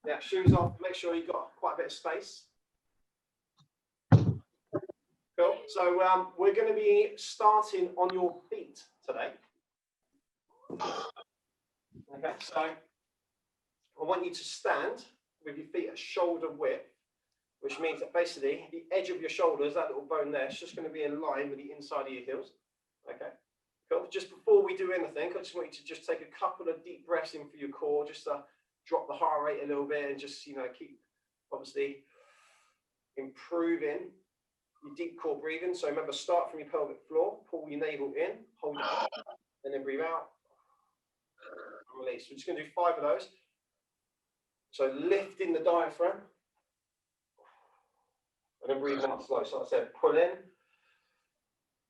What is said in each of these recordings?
Yeah, shoes off. Make sure you've got quite a bit of space. Cool. So we're going to be starting on your feet today. Okay, so I want you to stand with your feet at shoulder width, which means that basically the edge of your shoulders, that little bone there, is just going to be in line with the inside of your heels. Okay, cool. Just before we do anything, I just want you to just take a couple of deep breaths in for your core, just to drop the heart rate a little bit and just, you know, keep obviously improving your deep core breathing. So remember, start from your pelvic floor, pull your navel in, hold it up, and then breathe out. And release. We're just going to do 5 of those. So lifting the diaphragm, and then breathe out slow. So like I said, pull in,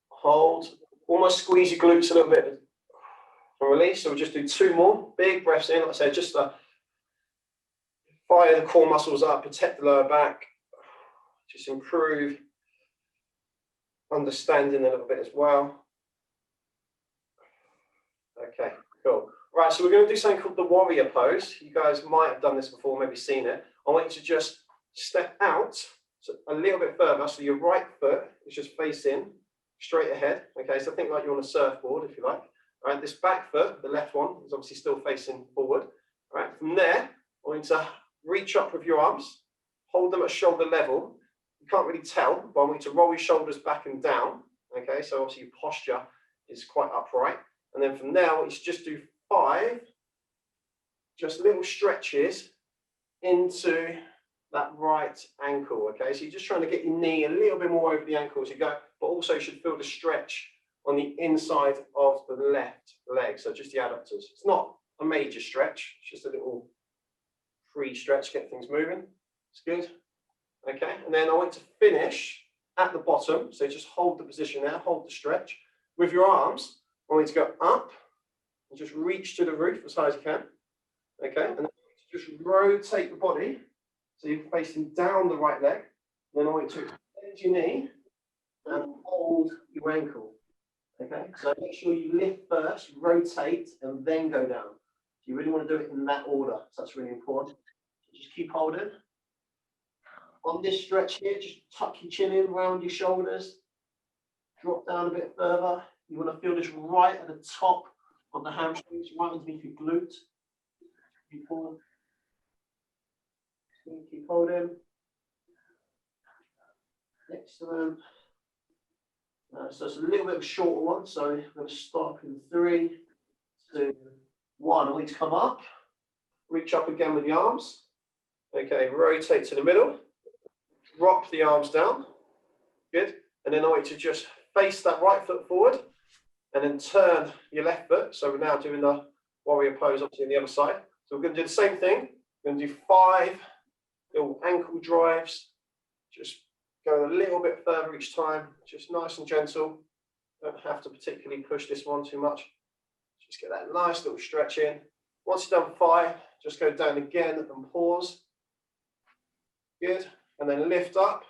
hold, almost squeeze your glutes a little bit, and release. So we'll just do 2 more. Big breaths in, like I said, just to fire the core muscles up, protect the lower back, just improve understanding a little bit as well. Okay, cool. Right, so we're going to do something called the warrior pose. You guys might have done this before, maybe seen it. I want you to just step out so a little bit further, so your right foot is just facing straight ahead. Okay, so think like you're on a surfboard, if you like. All right, this back foot, the left one, is obviously still facing forward. All right, from there, I want you to reach up with your arms, hold them at shoulder level. You can't really tell, but I want you to roll your shoulders back and down. Okay, so obviously your posture is quite upright. And then from there, I want you to just do 5, just little stretches into that right ankle. Okay, so you're just trying to get your knee a little bit more over the ankle as you go, but also you should feel the stretch on the inside of the left leg, so just the adductors. It's not a major stretch, it's just a little pre-stretch, get things moving. It's good. Okay, and then I want you to finish at the bottom, so just hold the position there, hold the stretch. With your arms, I want you to go up and just reach to the roof as high as you can. Okay, and then just rotate the body so you're facing down the right leg. Then I want you to extend your knee and hold your ankle. Okay, so make sure you lift first, rotate, and then go down. So you really want to do it in that order. So that's really important. So just keep holding. On this stretch here, just tuck your chin in around your shoulders. Drop down a bit further. You want to feel this right at the top of the hamstrings, right underneath your glutes. Keep holding. Keep holding. Excellent. So it's a little bit of a shorter one. So I'm going to stop in 3, 2, 1. I want you to come up. Reach up again with the arms. Okay, rotate to the middle. Drop the arms down. Good. And then I want you to just face that right foot forward and then turn your left foot. So we're now doing the warrior pose, obviously, on the other side. So we're going to do the same thing. We're going to do 5 little ankle drives. Just go a little bit further each time. Just nice and gentle. Don't have to particularly push this one too much. Just get that nice little stretch in. Once you've done 5, just go down again and pause. Good. And then lift up.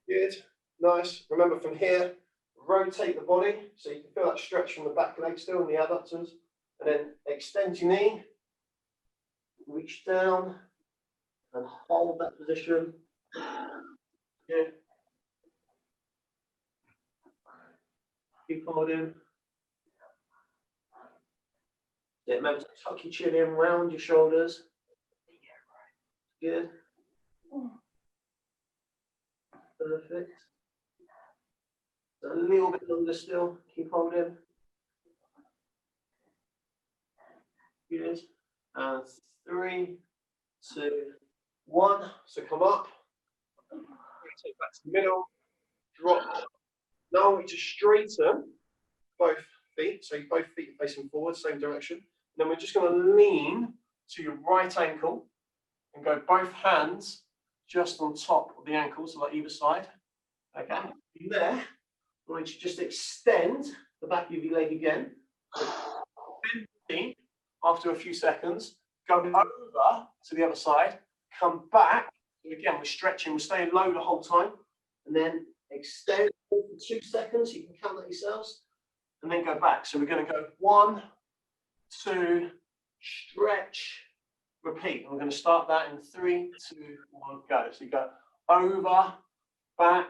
Good. Nice. Remember from here, rotate the body so you can feel that stretch from the back leg still and the adductors. And then extend your knee. Reach down and hold that position. Good. Keep holding. Yeah, remember to tuck your chin in round your shoulders. Good. Perfect. A little bit longer still. Keep holding. Good. And 3, 2, 1. So come up. Take back to the middle. Drop. Now I want you to straighten both feet. So both feet are facing forward, same direction. And then we're just going to lean to your right ankle and go both hands just on top of the ankle, so like either side. Okay. From there, I want you to just extend the back of your leg again. Bend the knee after a few seconds. Go over to the other side. Come back. And again, we're stretching. We're staying low the whole time. And then extend for 2 seconds. You can count that yourselves. And then go back. So we're going to go 1, 2, stretch, repeat. repeat. I'm going to start that in 3, 2, 1, go. So you go over, back,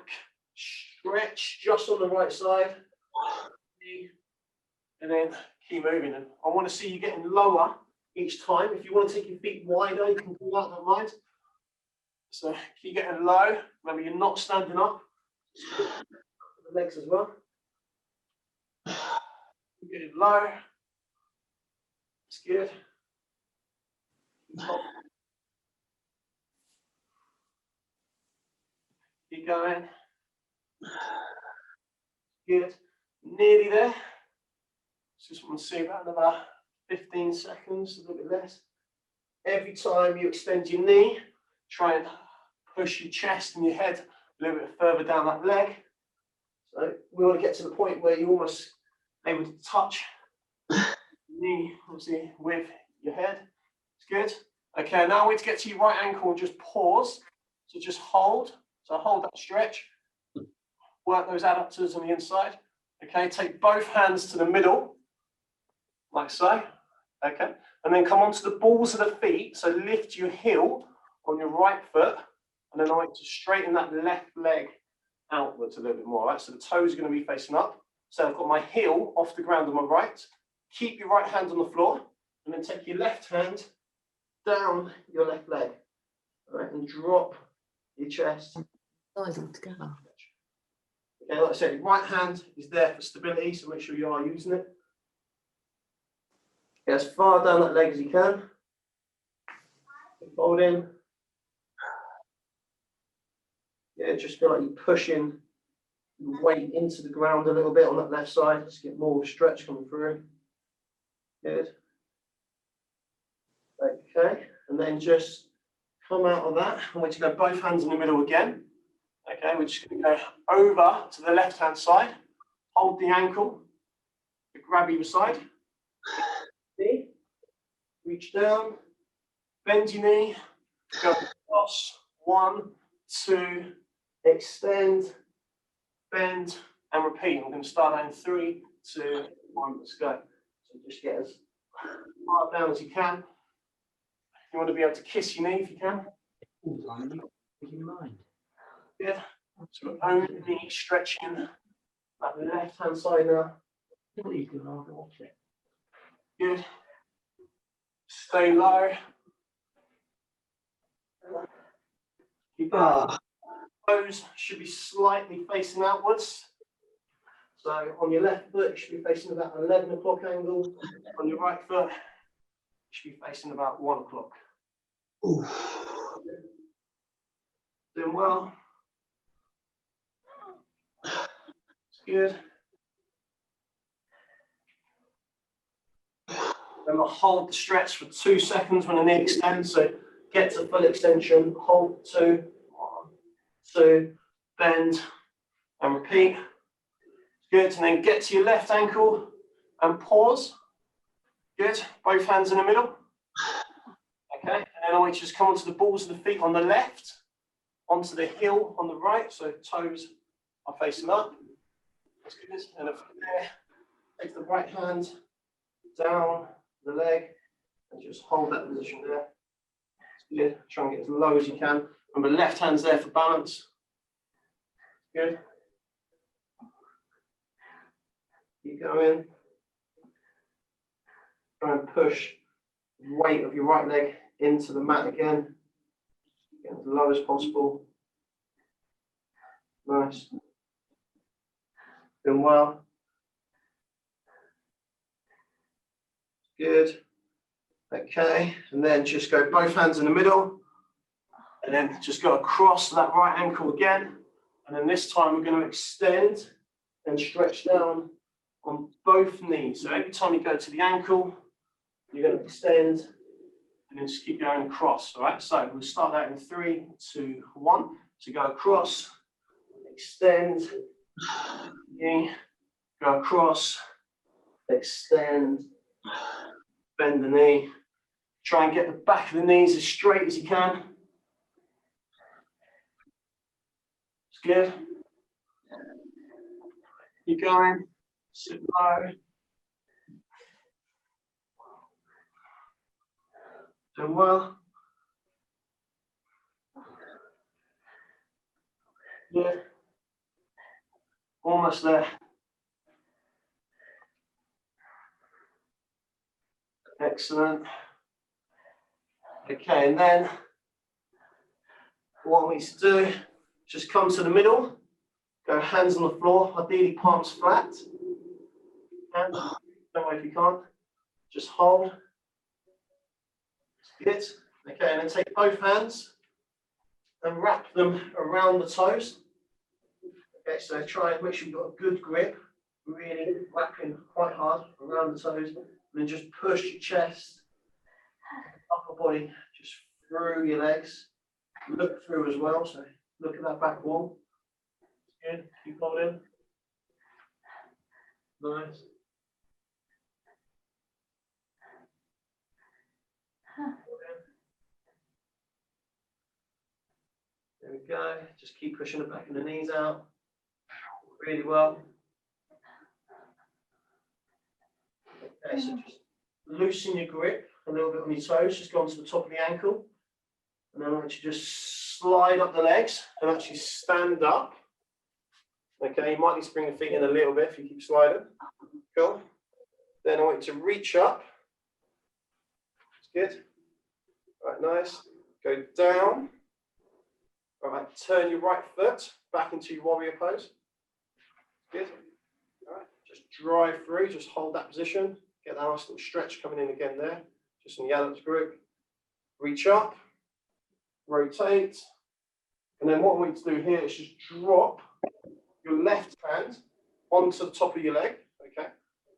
stretch just on the right side, and then keep moving. And I want to see you getting lower each time. If you want to take your feet wider, you can do that, don't mind. So keep getting low. Remember, you're not standing up. The legs as well. Keep getting low. That's good. Keep going. Good. Nearly there. Just want to see about another 15 seconds, a little bit less. Every time you extend your knee, try and push your chest and your head a little bit further down that leg. So we want to get to the point where you're almost able to touch the knee, obviously, with your head. It's good. Okay, now we need to get to your right ankle and just pause. So just hold. So hold that stretch. Work those adductors on the inside. Okay, take both hands to the middle, like so. Okay, and then come onto the balls of the feet. So lift your heel on your right foot, and then I want you to straighten that left leg outwards a little bit more. Right, so the toes are going to be facing up. So I've got my heel off the ground on my right. Keep your right hand on the floor, and then take your left hand down your left leg. All right, and drop your chest. Together. Okay, like I said, your right hand is there for stability, so make sure you are using it. Get as far down that leg as you can. Fold in. Yeah, just feel like you're pushing your weight into the ground a little bit on that left side. Just get more stretch coming through. Good. Okay, and then just come out of that. I want you to go both hands in the middle again. Okay, we're just going to go over to the left-hand side. Hold the ankle. Grab either side. Knee. Reach down. Bend your knee. Go across. 1, 2. Extend. Bend. And repeat. I'm going to start that in 3, 2, 1. Let's go. So just get as far down as you can. You want to be able to kiss your knee if you can. Good. So only stretching that left hand side now. Good. Stay low. Keep going. Toes should be slightly facing outwards. So on your left foot, you should be facing about 11 o'clock angle. On your right foot, you should be facing about 1 o'clock. Doing well. Good. Then I'll hold the stretch for 2 seconds when the knee extends. So get to full extension, hold 2, 1, 2, bend, and repeat. Good. And then get to your left ankle and pause. Good. Both hands in the middle. Okay. And then I want you to just come onto the balls of the feet on the left, onto the heel on the right. So toes are facing up. That's good. And from there, take the right hand down the leg and just hold that position there. That's good. Try and get as low as you can. Remember, left hand's there for balance. Good. Keep going. Try and push the weight of your right leg into the mat again. Get as low as possible. Nice. Doing well. Good. Okay, and then just go both hands in the middle, and then just go across that right ankle again. And then this time we're going to extend and stretch down on both knees. So every time you go to the ankle, you're going to extend and then just keep going across. All right, so we'll start that in 3, 2, 1. So go across, extend, go across, extend, bend the knee. Try and get the back of the knees as straight as you can. It's good. Keep going. Sit low. Doing well. Almost there. Excellent. Okay, and then what we need to do, just come to the middle, go hands on the floor, ideally palms flat. Hands, don't worry if you can't, just hold. Good. Okay, and then take both hands and wrap them around the toes. Okay, so try and make sure you've got a good grip, really wrapping quite hard around the toes, and then just push your chest, upper body, just through your legs. Look through as well, so look at that back wall. Good, keep holding. Nice. There we go. Just keep pushing the back of the knees out. Really well. Okay, so just loosen your grip a little bit on your toes. Just go onto the top of the ankle. And then I want you to just slide up the legs and actually stand up. Okay, you might need to bring the feet in a little bit if you keep sliding. Cool. Then I want you to reach up. That's good. All right, nice. Go down. All right, turn your right foot back into your warrior pose. Good. All right, just drive through, just hold that position. Get that nice little stretch coming in again there. Just in the Adam's group. Reach up, rotate. And then what I want you to do here is just drop your left hand onto the top of your leg. Okay.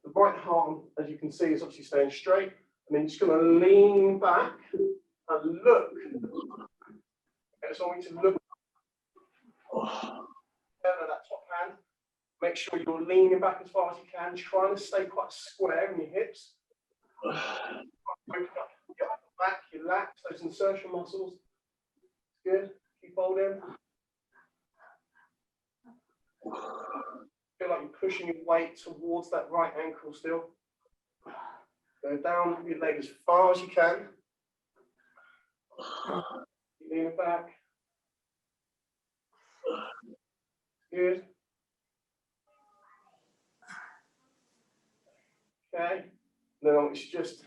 The right arm, as you can see, is obviously staying straight. And then you're just going to lean back and look. Okay, so I want you to look at that top hand. Make sure you're leaning back as far as you can, trying to stay quite square in your hips. Open up your upper back, your lats, those insertion muscles. Good. Keep holding. Feel like you're pushing your weight towards that right ankle still. Go down your leg as far as you can. Keep leaning back. Good. Okay. Now it's just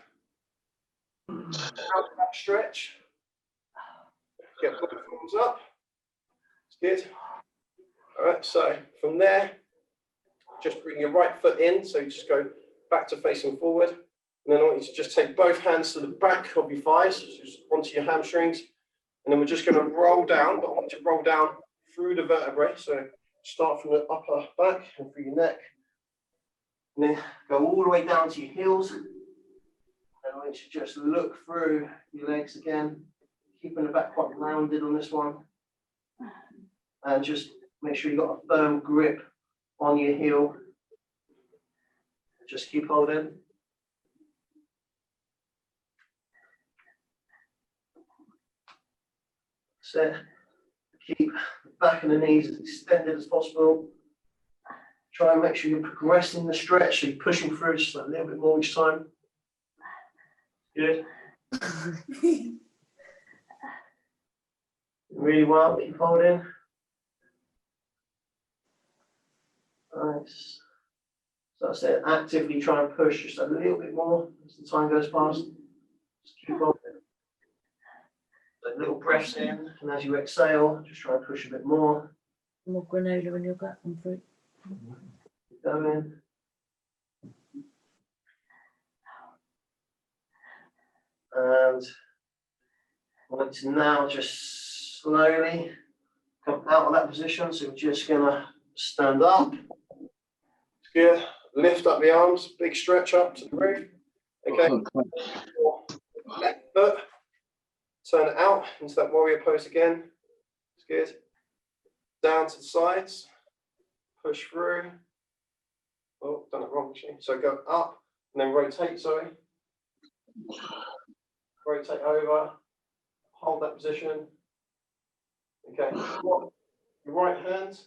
out that stretch. Get both arms up. It's good. All right, so from there, just bring your right foot in. So you just go back to facing forward. And then I want you to just take both hands to the back of your thighs, just onto your hamstrings. And then we're just going to roll down, but I want you to roll down through the vertebrae. So start from the upper back and through your neck. And then go all the way down to your heels. And I want you to just look through your legs again, keeping the back quite rounded on this one. And just make sure you've got a firm grip on your heel. Just keep holding. That's it. Keep the back of the knees as extended as possible. Try and make sure you're progressing the stretch, so you're pushing through just a little bit more each time. Good. Really well, keep holding. Nice. So that's it. Actively try and push just a little bit more as the time goes past. Just keep holding. So little breaths in, and as you exhale, just try and push a bit more. More granola in your gut and fruit. Keep going. And I want to now just slowly come out of that position. So we're just going to stand up. It's good. Lift up the arms, big stretch up to the roof. Okay. Left foot. Turn it out into that warrior pose again. It's good. Down to the sides. Push through. Oh, done it wrong actually. So go up and then rotate, sorry. Rotate over. Hold that position. Okay. Your right hand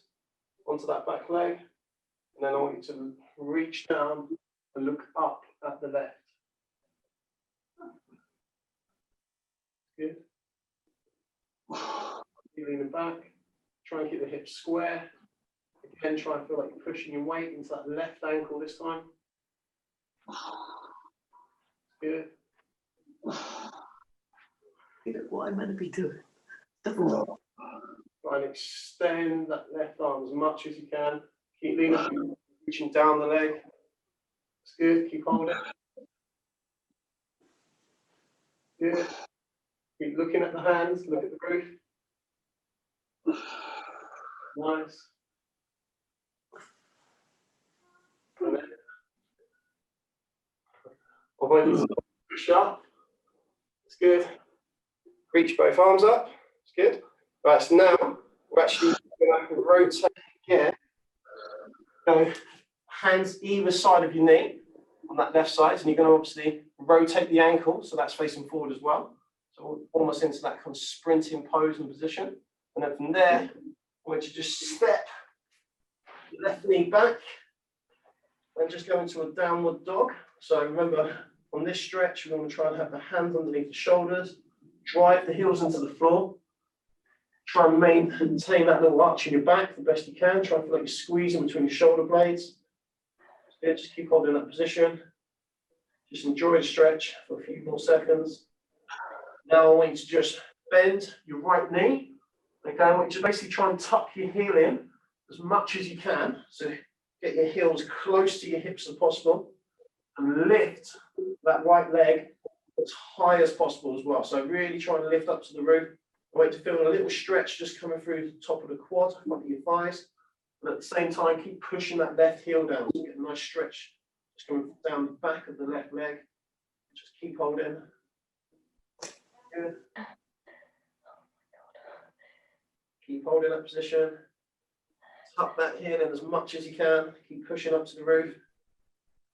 onto that back leg. And then I want you to reach down and look up at the left. Good. Keep leaning back. Try and keep the hips square. Again, try and feel like you're pushing your weight into that left ankle this time. Good. What I'm meant to be doing. Try and extend that left arm as much as you can. Keep leaning, reaching down the leg. That's good. Keep holding. Good. Keep looking at the hands. Look at the roof. Nice. And then, push up. It's good. Reach both arms up. It's good. Right, so now we're actually going to rotate again. Go hands either side of your knee on that left side, and you're going to obviously rotate the ankle, so that's facing forward as well. So almost into that kind of sprinting pose and position. And then from there, I'm going to just step your left knee back and just go into a downward dog. So remember, on this stretch, we're going to try and have the hands underneath the shoulders, drive the heels into the floor. Try and maintain that little arch in your back the best you can. Try and feel like you're squeezing between your shoulder blades. Yeah, just keep holding that position. Just enjoy the stretch for a few more seconds. Now I want you to just bend your right knee. Okay, I want you to basically try and tuck your heel in as much as you can. So get your heels close to your hips as possible. And lift that right leg as high as possible as well. So really try and lift up to the roof. I want you to feel a little stretch just coming through the top of the quad, front of your thighs. And at the same time, keep pushing that left heel down. So get a nice stretch just coming down the back of the left leg. Just keep holding. Good. Keep holding that position. Tuck that heel in as much as you can. Keep pushing up to the roof.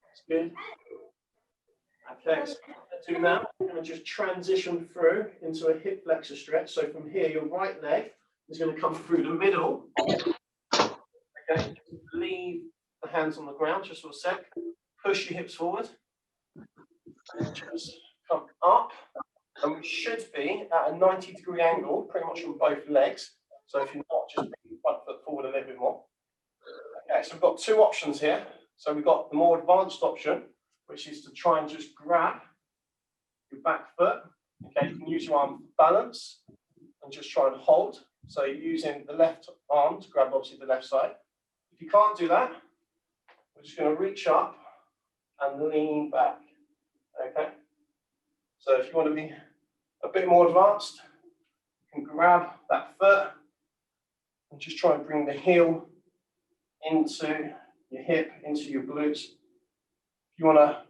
That's good. Okay, so what I'm going to do now, I'm going to just transition through into a hip flexor stretch. So from here, your right leg is going to come through the middle. Okay, leave the hands on the ground just for a sec. Push your hips forward. And just come up. And we should be at a 90-degree angle, pretty much on both legs. So if you're not, just bring your front foot forward a little bit more. Okay, so we've got two options here. So we've got the more advanced option, which is to try and just grab your back foot. Okay, you can use your arm for balance and just try and hold. So you're using the left arm to grab obviously the left side. If you can't do that, we're just going to reach up and lean back. Okay, so if you want to be a bit more advanced, you can grab that foot and just try and bring the heel into your hip, into your glutes. If you want to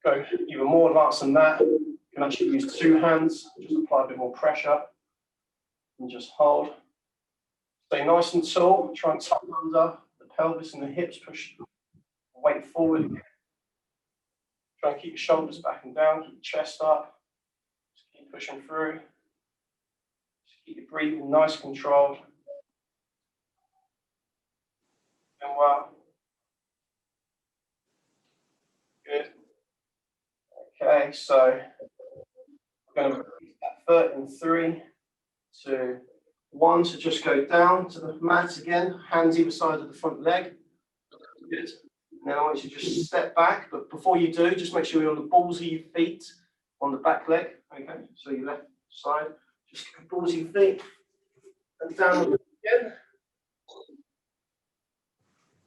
go even more advanced than that, you can actually use two hands, just apply a bit more pressure and just hold. Stay nice and tall, try and tuck under the pelvis and the hips, push the weight forward. Try and keep your shoulders back and down, keep your chest up. Just keep pushing through. Just keep your breathing nice and controlled. Doing well. Good. Okay, so we're going to repeat that foot in 3, 2, 1. So just go down to the mat again, hands either side of the front leg. Good. Now I want you to just step back, but before you do, just make sure you're on the balls of your feet on the back leg. Okay, so your left side, just balls of your feet and down again.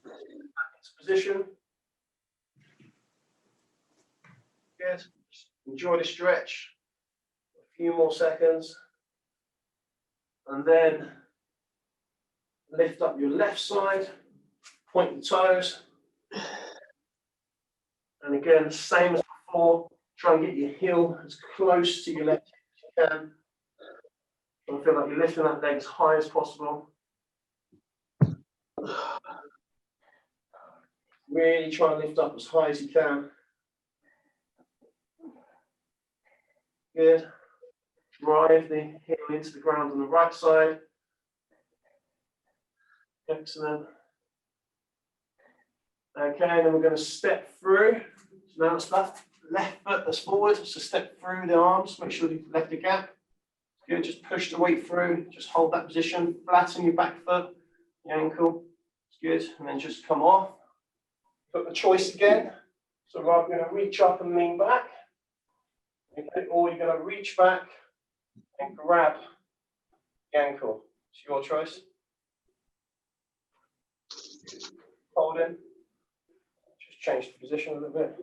Back into position. Good. Just enjoy the stretch. A few more seconds. And then lift up your left side, point your toes. And again, same as before, try and get your heel as close to your left hip as you can. And feel like you're lifting that leg as high as possible. Really try and lift up as high as you can. Good. Drive the heel into the ground on the right side. Excellent. Okay, and then we're going to step through. So now it's that left foot that's forward. So step through the arms. Make sure you've left a gap. Good. Just push the weight through. Just hold that position. Flatten your back foot, your ankle. Good, and then just come off. Got the choice again. So rather you're going to reach up and lean back, okay, or you're going to reach back and grab the ankle. It's your choice. Hold in. Just change the position a little bit.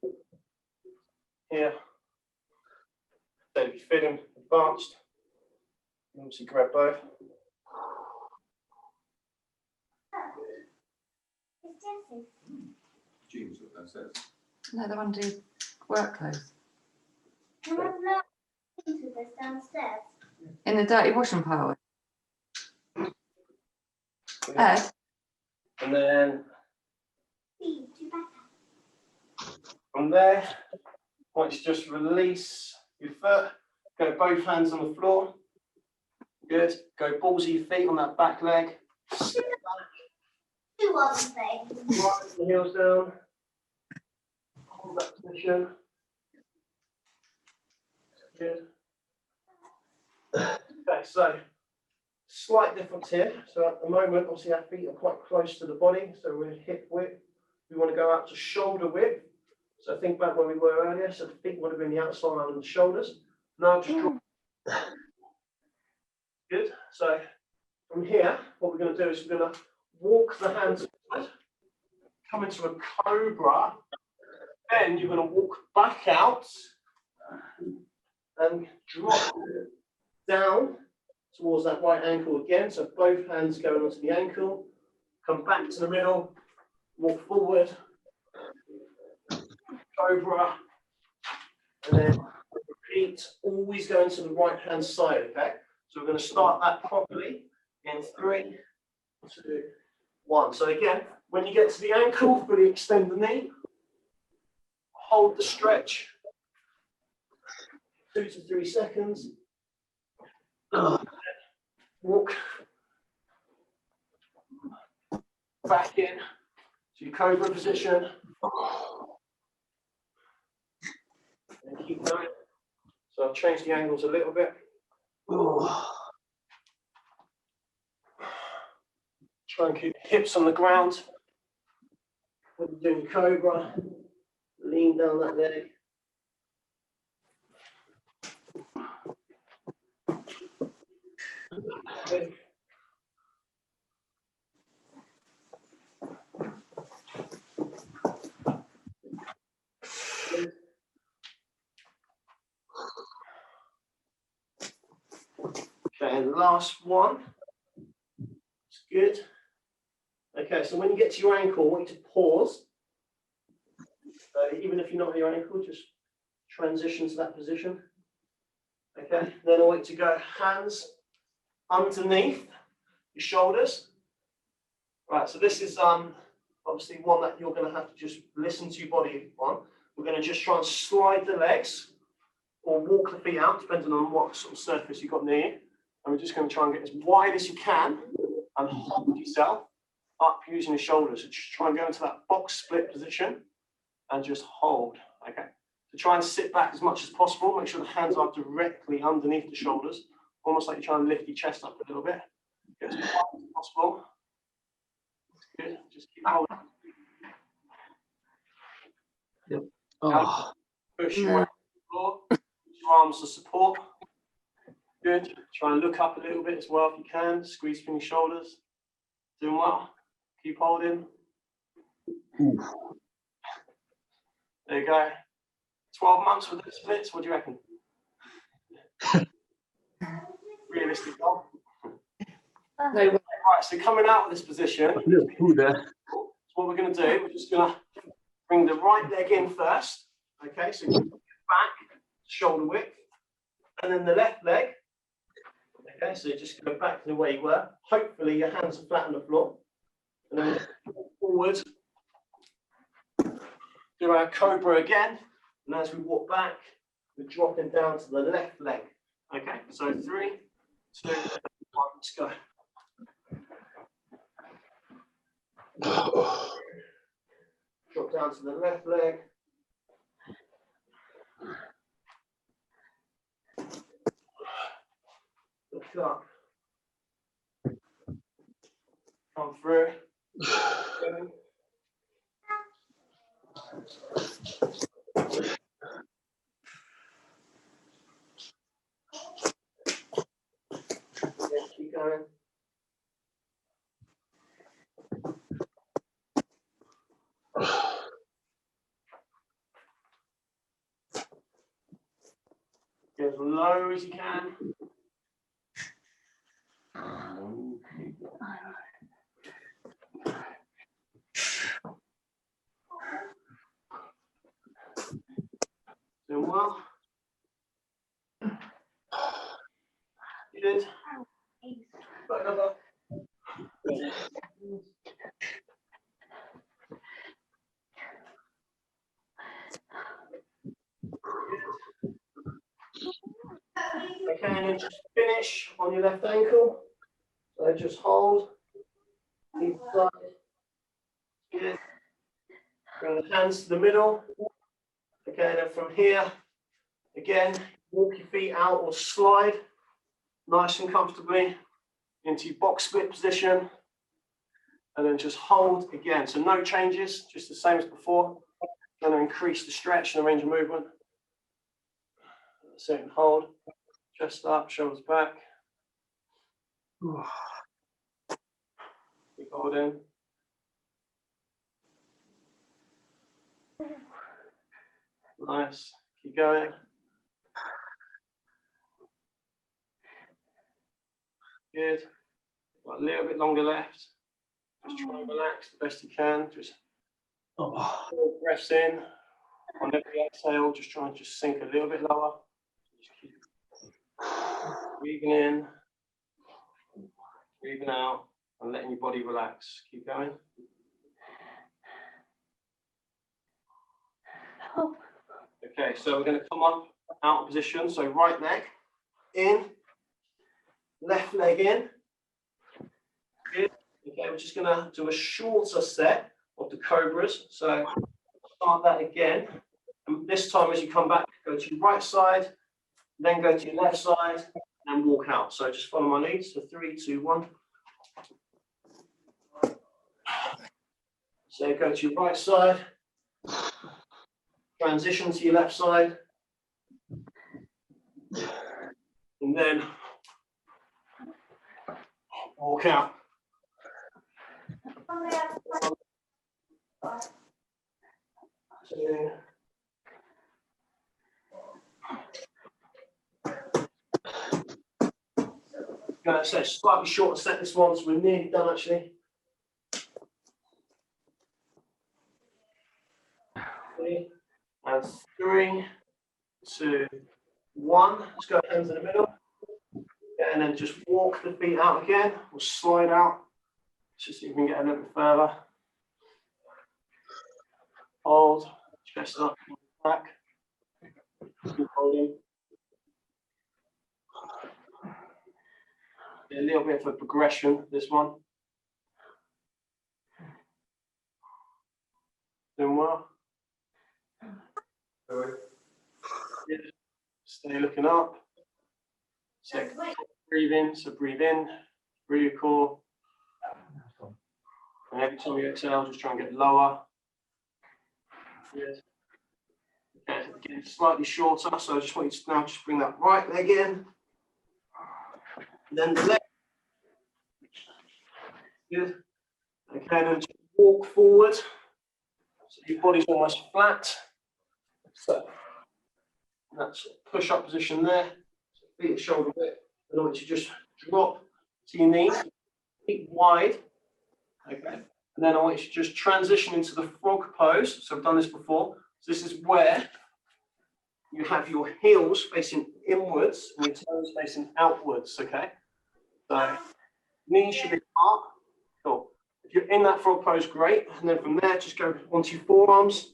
Here. Then if you fit in advanced, you obviously grab both. Jeans, what that says. No, they're under work clothes. Can I not into this downstairs? In the dirty washing pile. Ed? And then Feed you back. from there, once you just release your foot, go both hands on the floor. Good. Go balls of your feet on that back leg. Sit back. Do other things. Right the heels down. Hold that position. Good. Okay, so slight difference here. So at the moment, obviously our feet are quite close to the body, so we're hip width. We want to go out to shoulder width. So think back where we were earlier. So the feet would have been the outside line of the shoulders. Now just drop. Good. So from here, what we're going to do is we're going to walk the hands forward, come into a cobra, then you're going to walk back out and drop down towards that right ankle again. So both hands going onto the ankle, come back to the middle, walk forward, cobra, and then repeat, always going to the right hand side, okay? So we're going to start that properly in 3, 2, 1. So again, when you get to the ankle, fully extend the knee, hold the stretch, 2 to 3 seconds, walk back in to your cobra position, and keep going. So I've changed the angles a little bit. Try and keep the hips on the ground. When you're doing cobra, lean down that leg. Okay. Okay, and last one. It's good. Okay, so when you get to your ankle, I want you to pause. So even if you're not on your ankle, just transition to that position. Okay, then I want you to go hands underneath your shoulders. Right, so this is obviously one that you're going to have to just listen to your body on. We're going to just try and slide the legs or walk the feet out, depending on what sort of surface you've got near you. And we're just going to try and get as wide as you can and hold yourself up using your shoulders. So just try and go into that box split position and just hold, okay? So try and sit back as much as possible. Make sure the hands are directly underneath the shoulders, almost like you're trying to lift your chest up a little bit. Get as wide as possible. Good, just keep holding. Yep. Oh. Push your way to the floor, use your arms to support. Good. Try and look up a little bit as well if you can. Squeeze from your shoulders. Doing well. Keep holding. There you go. 12 months with the splits. What do you reckon? Realistic goal. No, Right. So coming out of this position. So what we're going to do, we're just going to bring the right leg in first. Okay. So you back, shoulder width, and then the left leg. Okay, so just go back to the way you were. Hopefully your hands are flat on the floor. And then walk forward. Do our cobra again. And as we walk back, we're dropping down to the left leg. Okay, so 3, 2, 1, let's go. Drop down to the left leg. Look up. Come through. Yeah, keep going. Get as low as you can. Doing well. Good. Got another. Okay, and then just finish on your left ankle. So just hold. Keep side. Good. Bring the hands to the middle. Okay, and then from here, again, walk your feet out or slide nice and comfortably into your box split position. And then just hold again. So no changes, just the same as before. Going to increase the stretch and the range of movement. Second hold. Chest up, shoulders back. Keep holding. Nice. Keep going. Good. Got a little bit longer left. Just try and relax the best you can. Just breaths in. On every exhale, just try and just sink a little bit lower. Just keep breathing in, breathing out, and letting your body relax. Keep going. Okay, so we're going to come up out of position. So right leg in, left leg in. Good. Okay, we're just going to do a shorter set of the cobras. So start that again. And this time as you come back, go to your right side, then go to your left side, and walk out. So just follow my lead. So 3, 2, 1. So go to your right side, transition to your left side, and then walk out. So, going to say slightly shorter set this one, so we're nearly done actually. And 3, 2, 1. Let's go hands in the middle. And then just walk the feet out again, or slide out. Just so you can get a little bit further. Hold, chest up, back. Keep holding. A little bit of a progression, this one. Doing well. Yeah. Stay looking up. So breathe in, breathe your core. And every time you exhale, just try and get lower. Yes. Okay, again, slightly shorter, so I just want you to now just bring that right leg in. And then the left. Good. Okay, then just walk forward. So your body's almost flat. So that's push up position there. So feet at shoulder width. And I want you to just drop to your knees, feet wide. Okay. And then I want you to just transition into the frog pose. So I've done this before. So this is where you have your heels facing inwards and your toes facing outwards. Okay. So knees should be apart. Cool. If you're in that frog pose, great. And then from there, just go onto your forearms.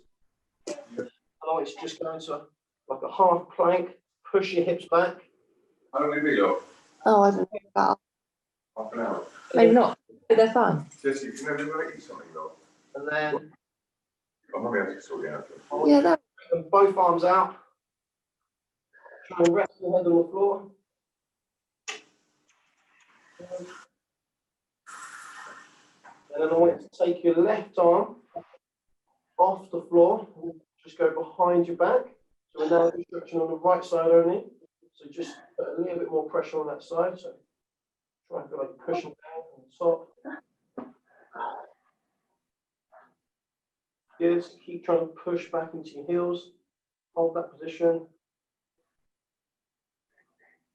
And I want you to just go into like a half plank, push your hips back. How long have we got? Oh, I don't know about. Half an hour. Maybe not. They're fine. Jesse, can everyone eat something though? And then I'm not able to sort it out. Yeah, that. bring both arms out. Try and rest your head on the floor. And then I want you to take your left arm off the floor, and just go behind your back. So we're now stretching on the right side only. So just put a little bit more pressure on that side. So try and feel like you're pushing down on the top. Good. Keep trying to push back into your heels. Hold that position.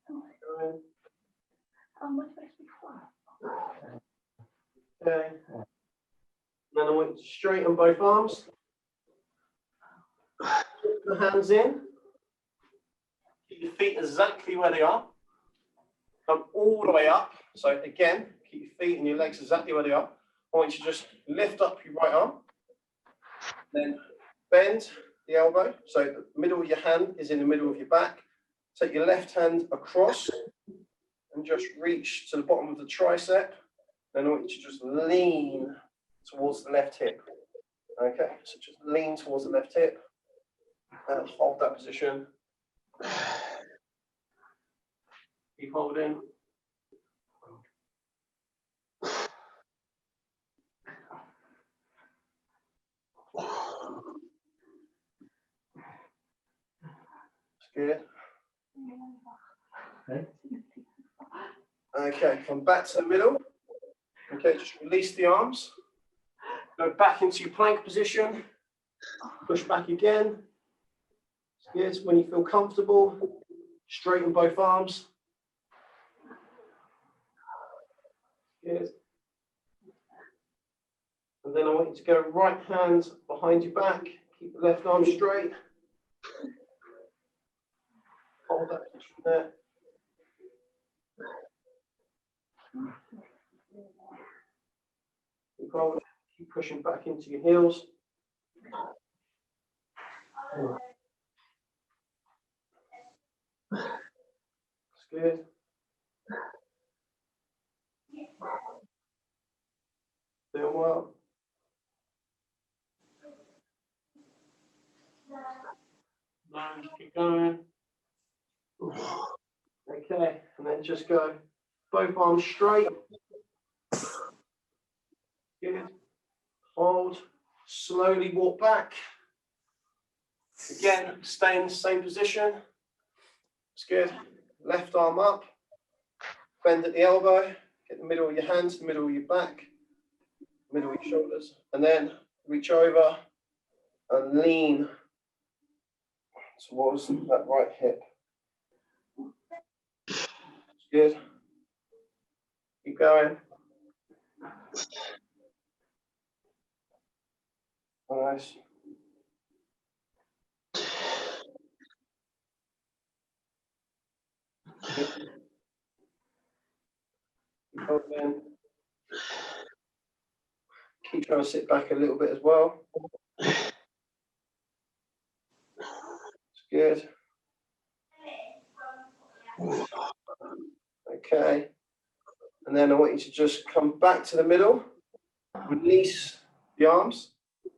Going. Okay. Then I want you to straighten both arms. Put the hands in. Keep your feet exactly where they are. Come all the way up. So again, keep your feet and your legs exactly where they are. I want you to just lift up your right arm. Then bend the elbow. So the middle of your hand is in the middle of your back. Take your left hand across and just reach to the bottom of the tricep. Then I want you to just lean towards the left hip. Okay, so just lean towards the left hip and hold that position. Keep holding. That's good. Okay, come back to the middle. Okay, just release the arms. Go back into your plank position. Push back again. Good. When you feel comfortable, straighten both arms. Good. And then I want you to go right hand behind your back. Keep the left arm straight. Hold that position there. Keep pushing back into your heels. That's good. Doing well. Nice, keep going. Okay, and then just go both arms straight. Good. Hold. Slowly walk back. Again, stay in the same position. That's good. Left arm up. Bend at the elbow. Get the middle of your hands, the middle of your back, middle of your shoulders. And then reach over and lean towards that right hip. That's good. Keep going. Nice. Keep holding. Keep trying to sit back a little bit as well. That's good. Okay. And then I want you to just come back to the middle. Release the arms.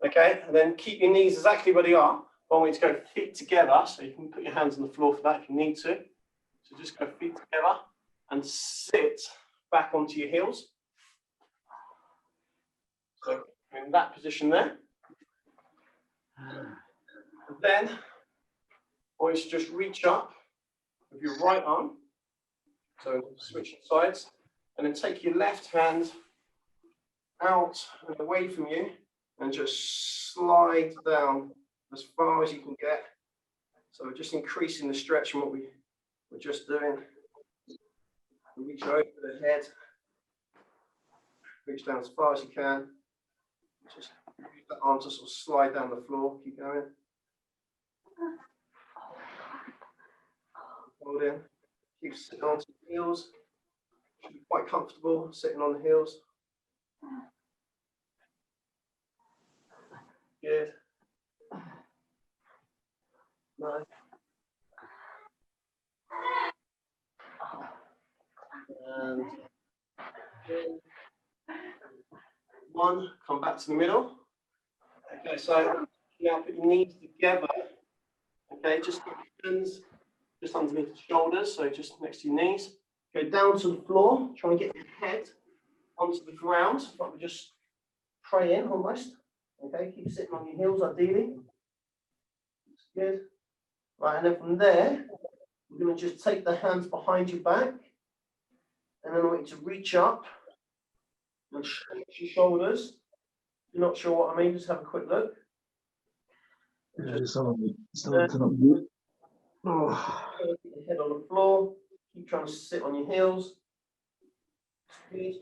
Okay. And then keep your knees exactly where they are. I want you to go feet together. So you can put your hands on the floor for that if you need to. So just go feet together and sit back onto your heels. So in that position there. And then I want you to just reach up with your right arm. So switch sides. And then take your left hand out and away from you and just slide down as far as you can get. So we're just increasing the stretch from what we were just doing. Reach over the head. Reach down as far as you can. Just use the arm to sort of slide down the floor. Keep going. Hold in. Keep sitting onto the heels. Should be quite comfortable sitting on the heels. Good. Nice. And one, come back to the middle. Okay, so now put your knees together. Okay, just put your hands just underneath the shoulders, so just next to your knees. Go down to the floor, try and get your head onto the ground, like we're just tray in almost. Okay, keep sitting on your heels ideally. That's good. Right, and then from there, we're going to just take the hands behind your back, and then I want you to reach up and stretch your shoulders. If you're not sure what I mean, just have a quick look. Yeah, it's not good. Oh. Keep your head on the floor. Keep trying to sit on your heels. Good.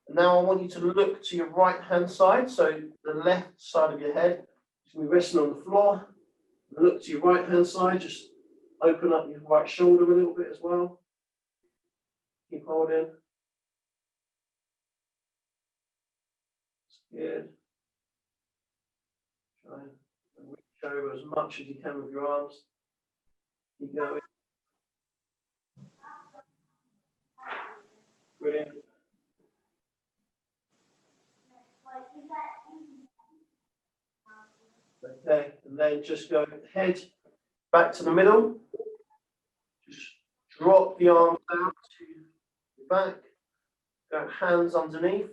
And now I want you to look to your right hand side, so the left side of your head is going to be resting on the floor. Look to your right hand side, just open up your right shoulder a little bit as well. Keep holding. Good. Try and reach over as much as you can with your arms. Keep going. Brilliant. Okay, and then just go head back to the middle. Just drop the arms down to your back. Go hands underneath.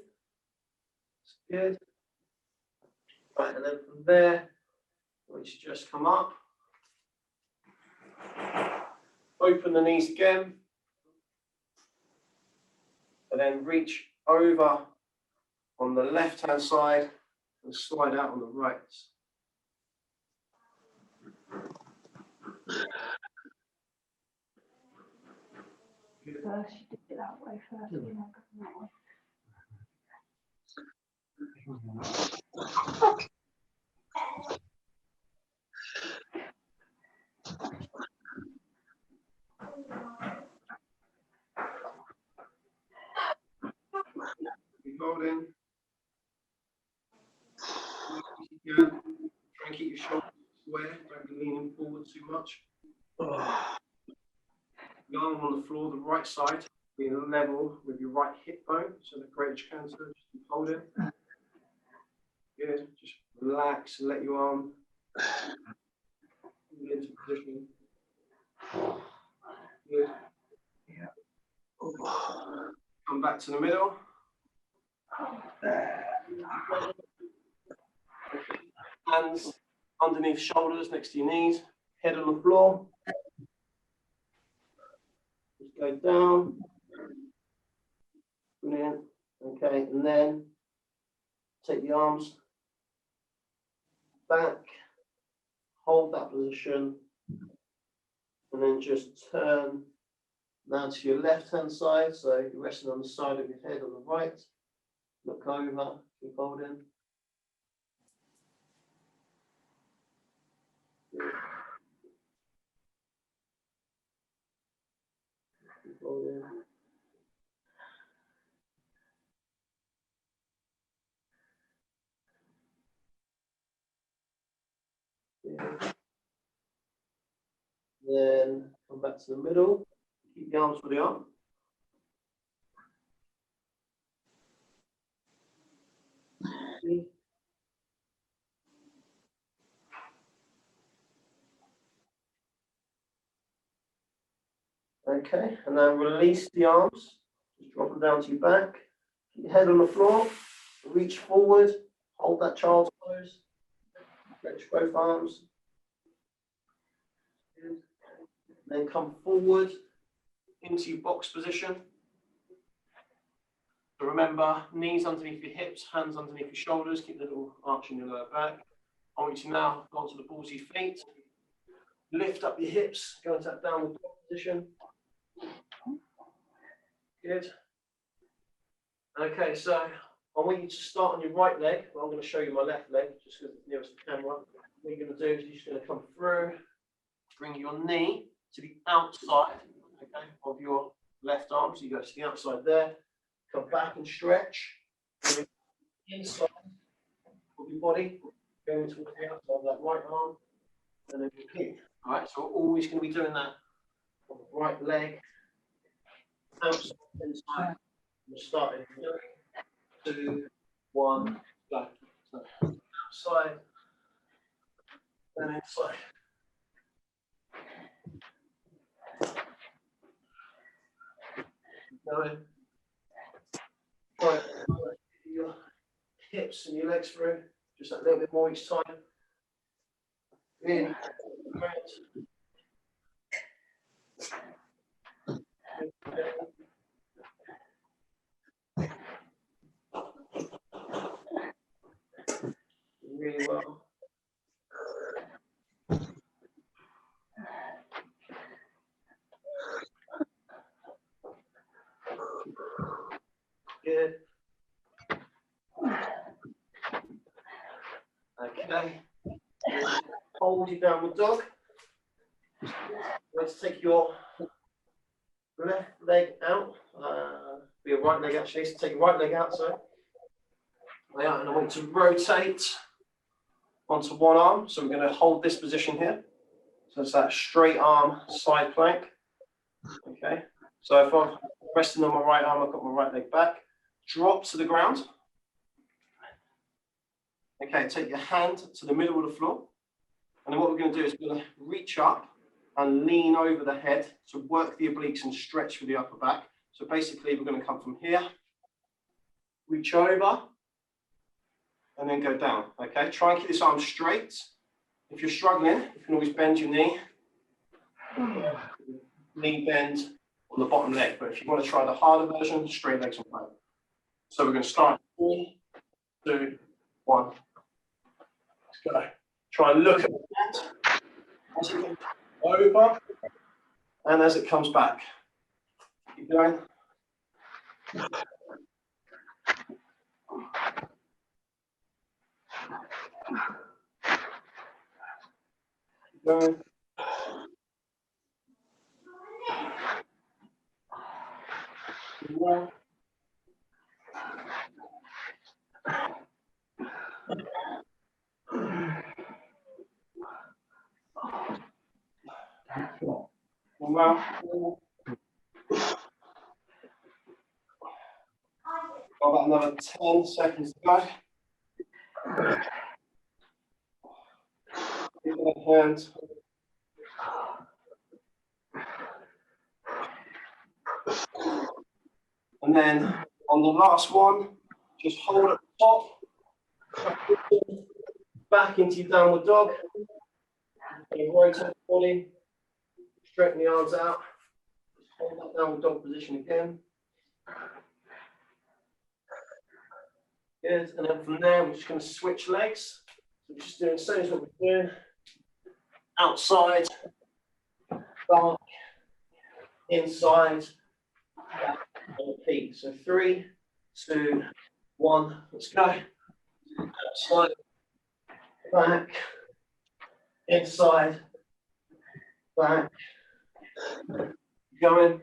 That's good. Right, and then from there, which just come up. Open the knees again. And then reach over on the left hand side and slide out on the right. First, you did it that way first. You know, that way. Keep holding. You can. Try and keep your shoulders square. Don't be leaning forward too much. The arm on the floor, the right side, being level with your right hip bone, so the greatest you can. So just keep holding. Good. Just relax and let your arm get into position. Good. Come back to the middle. Hands underneath shoulders, next to your knees. Head on the floor. Just go down. Brilliant. Okay, and then take the arms back. Hold that position. And then just turn now to your left hand side. So you're resting on the side of your head on the right. Look over, keep holding. Keep holding. Yeah. Then come back to the middle. Keep the arms where they are. Okay, and then release the arms. Just drop them down to your back. Keep your head on the floor. Reach forward. Hold that child's pose. Stretch both arms. Good. Then come forward into your box position. So remember, knees underneath your hips, hands underneath your shoulders. Keep the little arch in your lower back. I want you to now go onto the ballsy feet. Lift up your hips. Go into that downward dog position. Good. Okay, so I want you to start on your right leg. Well, I'm going to show you my left leg, just because it's nearest the camera. What you're going to do is you're just going to come through, bring your knee to the outside, okay, of your left arm. So you go to the outside there, come back and stretch. Inside of your body, going towards the outside of that right arm, and then repeat. All right, so we're always going to be doing that on the right leg, outside, inside. We're starting 2, 1, go. So outside, then inside. Going. Right. hips and your legs through, just a little bit more each time. In, out. Really well. Good. Okay. Hold your downward dog. Let's take your left leg out. Your right leg actually. So take your right leg out, sorry. Yeah, and I want to rotate onto one arm. So we're going to hold this position here. So it's that straight arm side plank. Okay. So if I'm resting on my right arm, I've got my right leg back. Drop to the ground. Okay, take your hand to the middle of the floor. And then what we're going to do is we're going to reach up and lean over the head to work the obliques and stretch for the upper back. So basically, we're going to come from here, reach over, and then go down. Okay, try and keep this arm straight. If you're struggling, you can always bend your knee. Knee bend on the bottom leg. But if you want to try the harder version, straight legs on both. So we're going to start 3, 2, 1. Let's go. Try and look at the hand as it goes over and as it comes back. Keep going. Keep going. Keep going. Well, got about another 10 seconds to go. Keep that hand. And then on the last one, just hold at the top, back into your downward dog. Rotate the body, straighten the arms out. Hold that downward dog position again. Good, and then from there, we're just going to switch legs. So we're just doing the same as what we're doing. Outside, back, inside, back, and repeat. So 3, 2, 1, let's go. Outside, back, inside, back, going.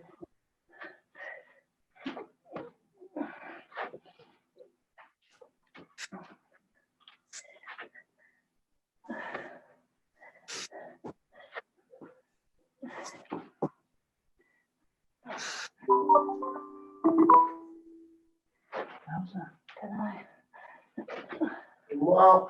Wow.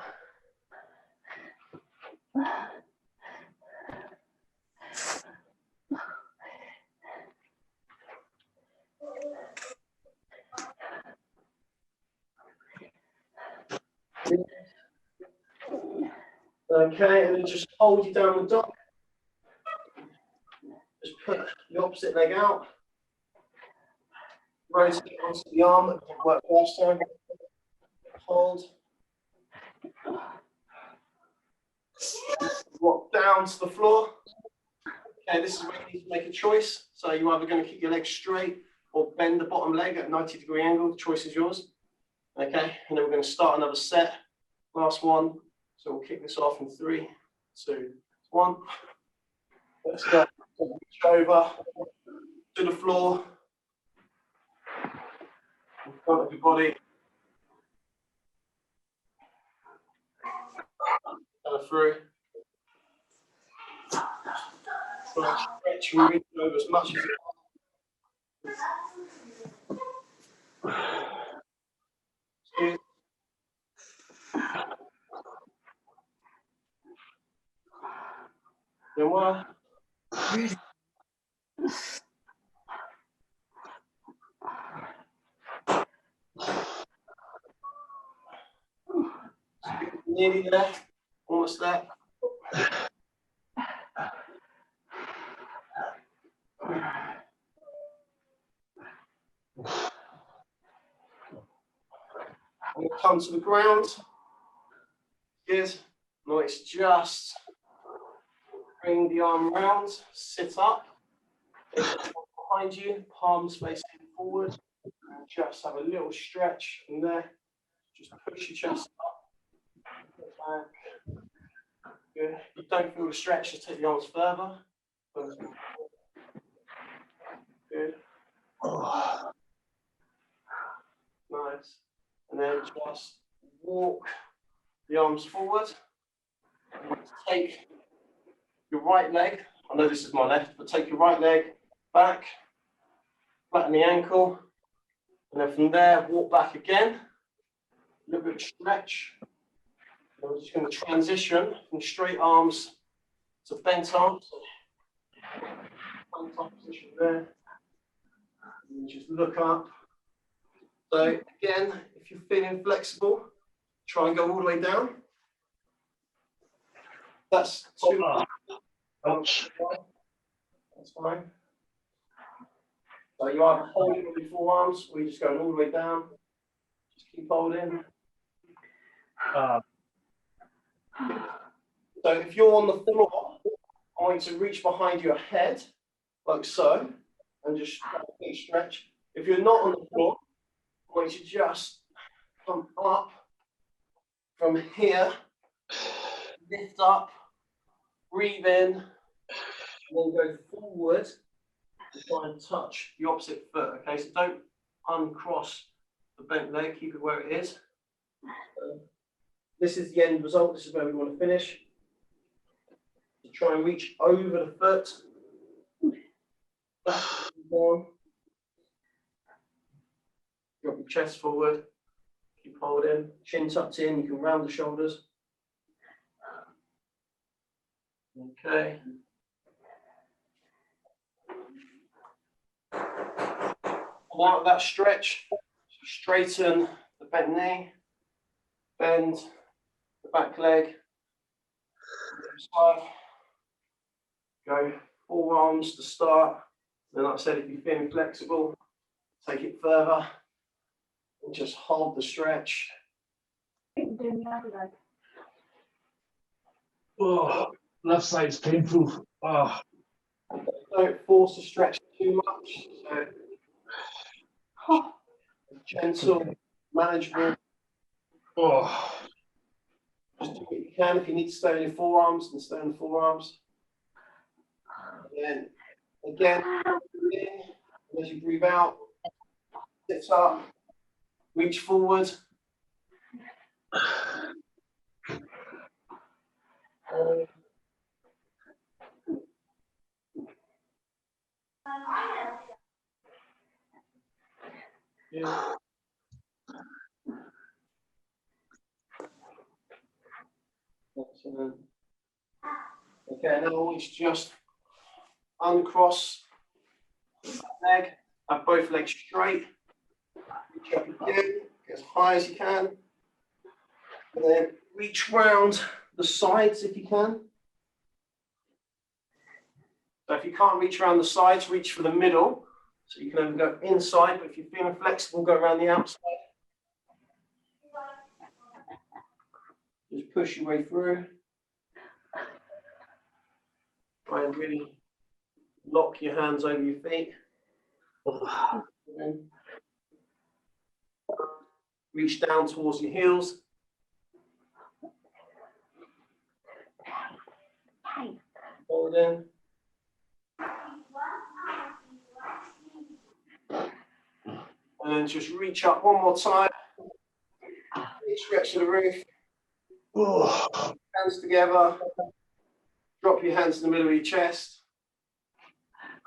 Okay, and then just hold you down the dog. Just put the opposite leg out. Rotate onto the arm that didn't work last time. Hold. Walk down to the floor. Okay, this is where you need to make a choice. So you're either going to keep your legs straight or bend the bottom leg at a 90-degree angle. The choice is yours. Okay, and then we're going to start another set. Last one. So we'll kick this off in 3, 2, 1. Let's go. Reach over to the floor. In front of your body. Go through. Try and stretch and reach over as much as you can. 2. Then 1. Nearly there, almost there. I'm going to come to the ground. Good. No, it's just bring the arm round, sit up. Behind you, palms facing forward. And just have a little stretch from there. Just push your chest up. Back. Good. If you don't feel the stretch, just take the arms further. Good. Nice. And then just walk the arms forward. Take your right leg. I know this is my left, but take your right leg back, flatten the ankle, and then from there, walk back again. A little bit of stretch. And we're just going to transition from straight arms to bent arms. Bent arm position there. And just look up. So again, if you're feeling flexible, try and go all the way down. That's too much. Ouch. That's fine. So you either hold it with your forearms or you're just going all the way down. Just keep holding. So if you're on the floor, I want you to reach behind your head, like so, and just stretch. If you're not on the floor, I want you to just come up from here, lift up, breathe in, and then go forward and try and touch the opposite foot. Okay, so don't uncross the bent leg, keep it where it is. This is the end result. This is where we want to finish. So try and reach over the foot. Back down. Drop your chest forward. Keep holding. Chin tucked in. You can round the shoulders. Okay. Come out of that stretch. Straighten the bent knee. Bend the back leg. Side. Go forearms to start. Then, like I said, if you're feeling flexible, take it further. And just hold the stretch. Doing the other leg. Oh, left side's painful. Oh. Don't force the stretch too much. So, gentle, manageable. Oh. Just do what you can. If you need to stay on your forearms, then stay on the forearms. And then again, in, as you breathe out, sit up, reach forward. Yeah. Excellent. Okay, now it's just uncross that leg, have both legs straight, reach up again, get as high as you can, and then reach round the sides if you can. So if you can't reach around the sides, reach for the middle, so you can only go inside, but if you're feeling flexible, go around the outside. Just push your way through. Try and really lock your hands over your feet. Reach down towards your heels. Hold in. And then just reach up one more time. Stretch to the roof. Hands together. Drop your hands in the middle of your chest.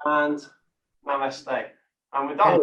And namaste. And we're done.